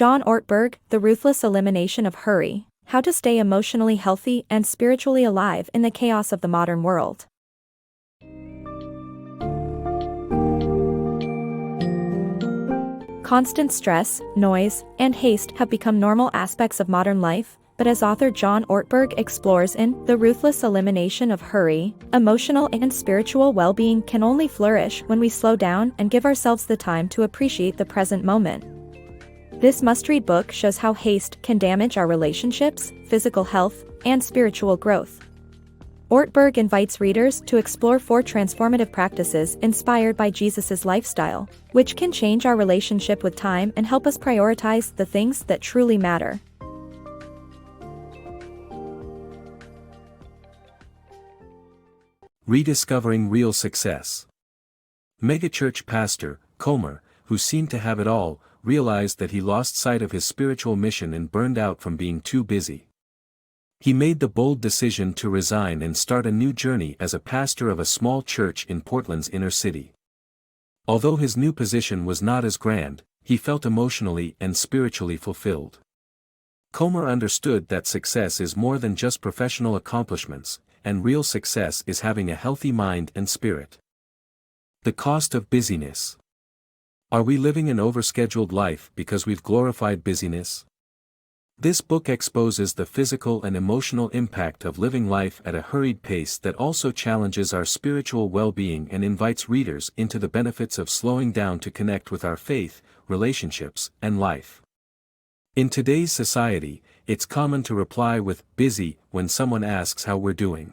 John Ortberg, The Ruthless Elimination of Hurry, How to Stay Emotionally Healthy and Spiritually Alive in the Chaos of the Modern World. Constant stress, noise, and haste have become normal aspects of modern life, but as author John Ortberg explores in The Ruthless Elimination of Hurry, emotional and spiritual well-being can only flourish when we slow down and give ourselves the time to appreciate the present moment. This must-read book shows how haste can damage our relationships, physical health, and spiritual growth. Ortberg invites readers to explore 4 transformative practices inspired by Jesus' lifestyle, which can change our relationship with time and help us prioritize the things that truly matter. Rediscovering Real Success. Megachurch pastor, Comer, who seemed to have it all, realized that he lost sight of his spiritual mission and burned out from being too busy. He made the bold decision to resign and start a new journey as a pastor of a small church in Portland's inner city. Although his new position was not as grand, he felt emotionally and spiritually fulfilled. Comer understood that success is more than just professional accomplishments, and real success is having a healthy mind and spirit. The Cost of Busyness. Are we living an overscheduled life because we've glorified busyness? This book exposes the physical and emotional impact of living life at a hurried pace that also challenges our spiritual well-being and invites readers into the benefits of slowing down to connect with our faith, relationships, and life. In today's society, it's common to reply with "busy" when someone asks how we're doing.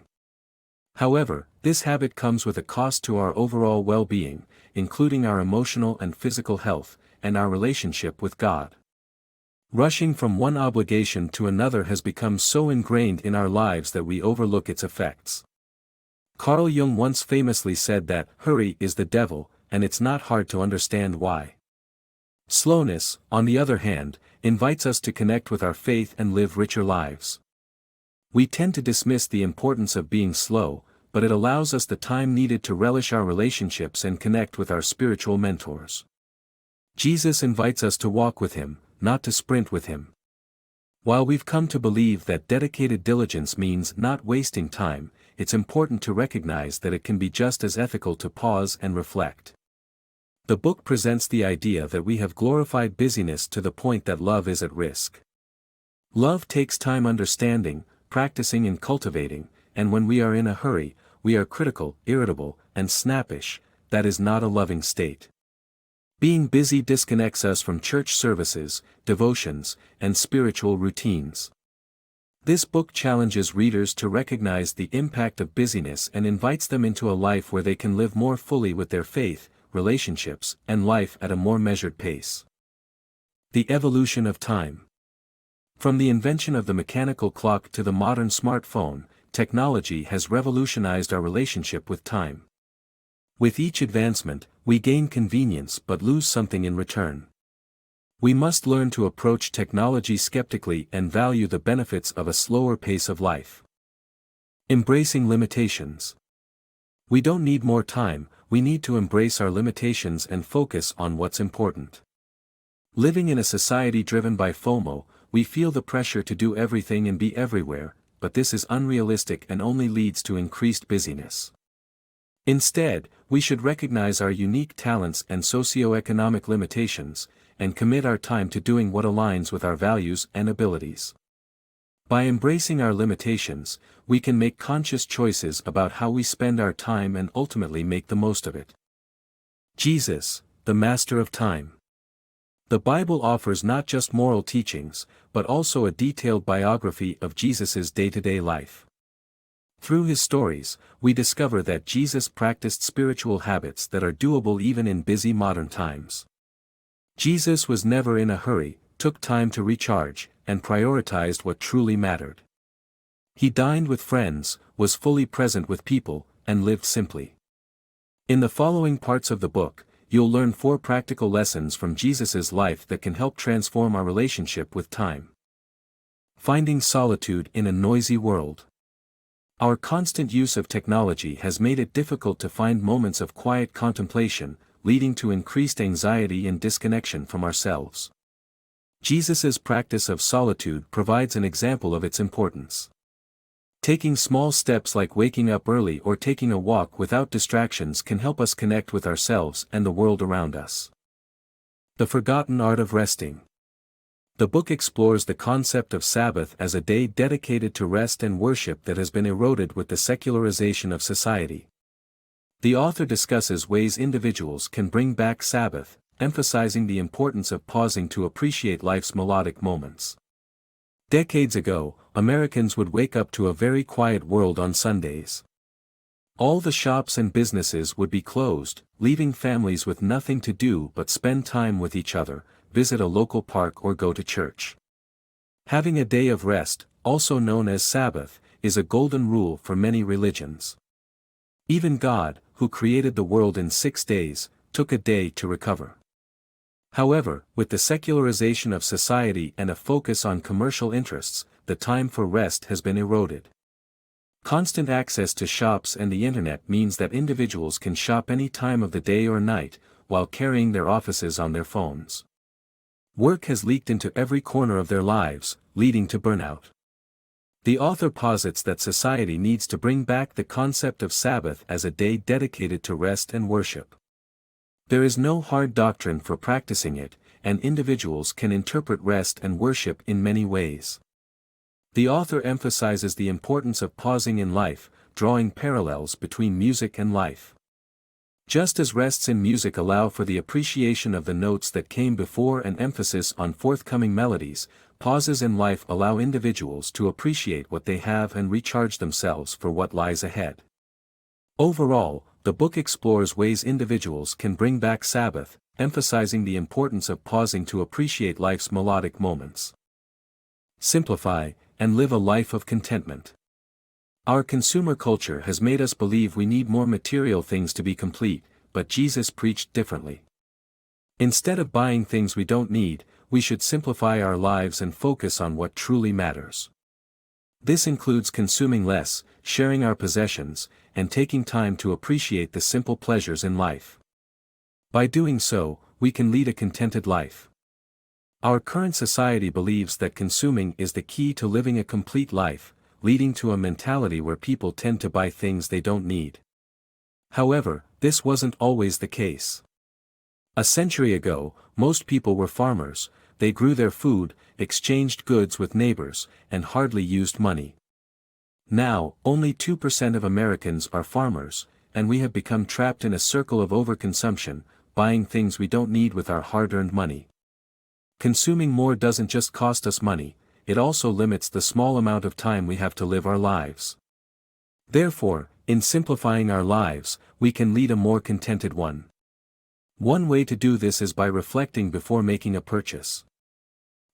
However, this habit comes with a cost to our overall well-being, including our emotional and physical health, and our relationship with God. Rushing from one obligation to another has become so ingrained in our lives that we overlook its effects. Carl Jung once famously said that hurry is the devil, and it's not hard to understand why. Slowness, on the other hand, invites us to connect with our faith and live richer lives. We tend to dismiss the importance of being slow, but it allows us the time needed to relish our relationships and connect with our spiritual mentors. Jesus invites us to walk with him, not to sprint with him. While we've come to believe that dedicated diligence means not wasting time, it's important to recognize that it can be just as ethical to pause and reflect. The book presents the idea that we have glorified busyness to the point that love is at risk. Love takes time understanding, practicing and cultivating, and when we are in a hurry, we are critical, irritable, and snappish. That is not a loving state. Being busy disconnects us from church services, devotions, and spiritual routines. This book challenges readers to recognize the impact of busyness and invites them into a life where they can live more fully with their faith, relationships, and life at a more measured pace. The Evolution of Time. From the invention of the mechanical clock to the modern smartphone, technology has revolutionized our relationship with time. With each advancement, we gain convenience but lose something in return. We must learn to approach technology skeptically and value the benefits of a slower pace of life. Embracing limitations. We don't need more time, we need to embrace our limitations and focus on what's important. Living in a society driven by FOMO, we feel the pressure to do everything and be everywhere, but this is unrealistic and only leads to increased busyness. Instead, we should recognize our unique talents and socioeconomic limitations, and commit our time to doing what aligns with our values and abilities. By embracing our limitations, we can make conscious choices about how we spend our time and ultimately make the most of it. Jesus, the Master of Time. The Bible offers not just moral teachings, but also a detailed biography of Jesus' day-to-day life. Through his stories, we discover that Jesus practiced spiritual habits that are doable even in busy modern times. Jesus was never in a hurry, took time to recharge, and prioritized what truly mattered. He dined with friends, was fully present with people, and lived simply. In the following parts of the book, you'll learn 4 practical lessons from Jesus' life that can help transform our relationship with time. Finding solitude in a noisy world. Our constant use of technology has made it difficult to find moments of quiet contemplation, leading to increased anxiety and disconnection from ourselves. Jesus' practice of solitude provides an example of its importance. Taking small steps like waking up early or taking a walk without distractions can help us connect with ourselves and the world around us. The Forgotten Art of Resting. The book explores the concept of Sabbath as a day dedicated to rest and worship that has been eroded with the secularization of society. The author discusses ways individuals can bring back Sabbath, emphasizing the importance of pausing to appreciate life's melodic moments. Decades ago, Americans would wake up to a very quiet world on Sundays. All the shops and businesses would be closed, leaving families with nothing to do but spend time with each other, visit a local park or go to church. Having a day of rest, also known as Sabbath, is a golden rule for many religions. Even God, who created the world in 6 days, took a day to recover. However, with the secularization of society and a focus on commercial interests, the time for rest has been eroded. Constant access to shops and the internet means that individuals can shop any time of the day or night, while carrying their offices on their phones. Work has leaked into every corner of their lives, leading to burnout. The author posits that society needs to bring back the concept of Sabbath as a day dedicated to rest and worship. There is no hard doctrine for practicing it, and individuals can interpret rest and worship in many ways. The author emphasizes the importance of pausing in life, drawing parallels between music and life. Just as rests in music allow for the appreciation of the notes that came before and emphasis on forthcoming melodies, pauses in life allow individuals to appreciate what they have and recharge themselves for what lies ahead. Overall, the book explores ways individuals can bring back Sabbath, emphasizing the importance of pausing to appreciate life's melodic moments. Simplify, and live a life of contentment. Our consumer culture has made us believe we need more material things to be complete, but Jesus preached differently. Instead of buying things we don't need, we should simplify our lives and focus on what truly matters. This includes consuming less, sharing our possessions, and taking time to appreciate the simple pleasures in life. By doing so, we can lead a contented life. Our current society believes that consuming is the key to living a complete life, leading to a mentality where people tend to buy things they don't need. However, this wasn't always the case. A century ago, most people were farmers. They grew their food, exchanged goods with neighbors, and hardly used money. Now, only 2% of Americans are farmers, and we have become trapped in a circle of overconsumption, buying things we don't need with our hard-earned money. Consuming more doesn't just cost us money, it also limits the small amount of time we have to live our lives. Therefore, in simplifying our lives, we can lead a more contented one. One way to do this is by reflecting before making a purchase.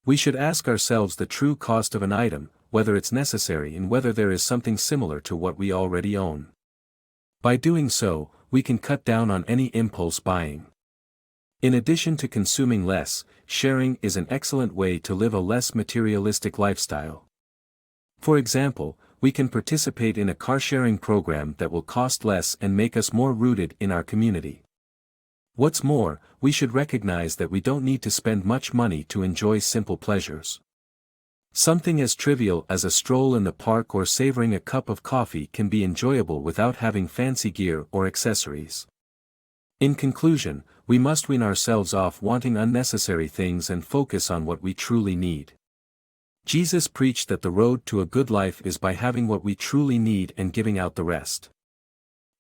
We should ask ourselves the true cost of an item, whether it's necessary and whether there is something similar to what we already own. By doing so, we can cut down on any impulse buying. In addition to consuming less, sharing is an excellent way to live a less materialistic lifestyle. For example, we can participate in a car-sharing program that will cost less and make us more rooted in our community. What's more, we should recognize that we don't need to spend much money to enjoy simple pleasures. Something as trivial as a stroll in the park or savoring a cup of coffee can be enjoyable without having fancy gear or accessories. In conclusion, we must wean ourselves off wanting unnecessary things and focus on what we truly need. Jesus preached that the road to a good life is by having what we truly need and giving out the rest.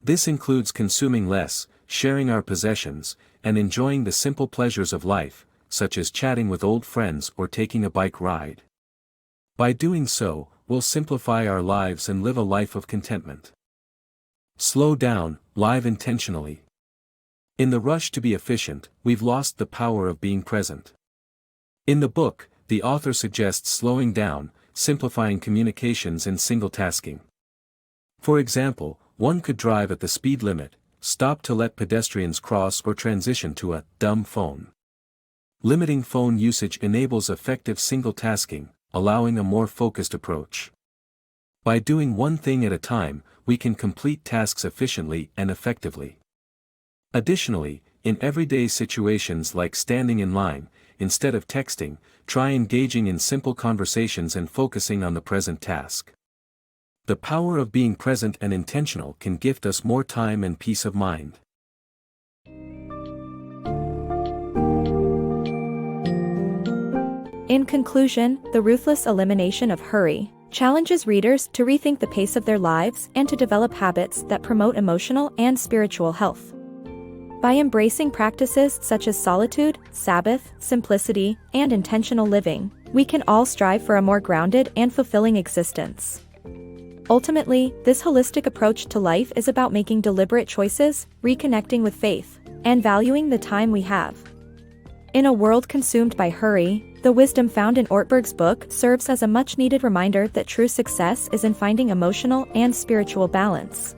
This includes consuming less, sharing our possessions, and enjoying the simple pleasures of life, such as chatting with old friends or taking a bike ride. By doing so, we'll simplify our lives and live a life of contentment. Slow down, live intentionally. In the rush to be efficient, we've lost the power of being present. In the book, the author suggests slowing down, simplifying communications and single-tasking. For example, one could drive at the speed limit, stop to let pedestrians cross or transition to a dumb phone. Limiting phone usage enables effective single-tasking, allowing a more focused approach. By doing one thing at a time, we can complete tasks efficiently and effectively. Additionally, In everyday situations like standing in line, instead of texting, try engaging in simple conversations and focusing on the present task. The power of being present and intentional can gift us more time and peace of mind. In conclusion, The Ruthless Elimination of Hurry challenges readers to rethink the pace of their lives and to develop habits that promote emotional and spiritual health. By embracing practices such as solitude, Sabbath, simplicity, and intentional living, we can all strive for a more grounded and fulfilling existence. Ultimately, this holistic approach to life is about making deliberate choices, reconnecting with faith, and valuing the time we have. In a world consumed by hurry, the wisdom found in Ortberg's book serves as a much-needed reminder that true success is in finding emotional and spiritual balance.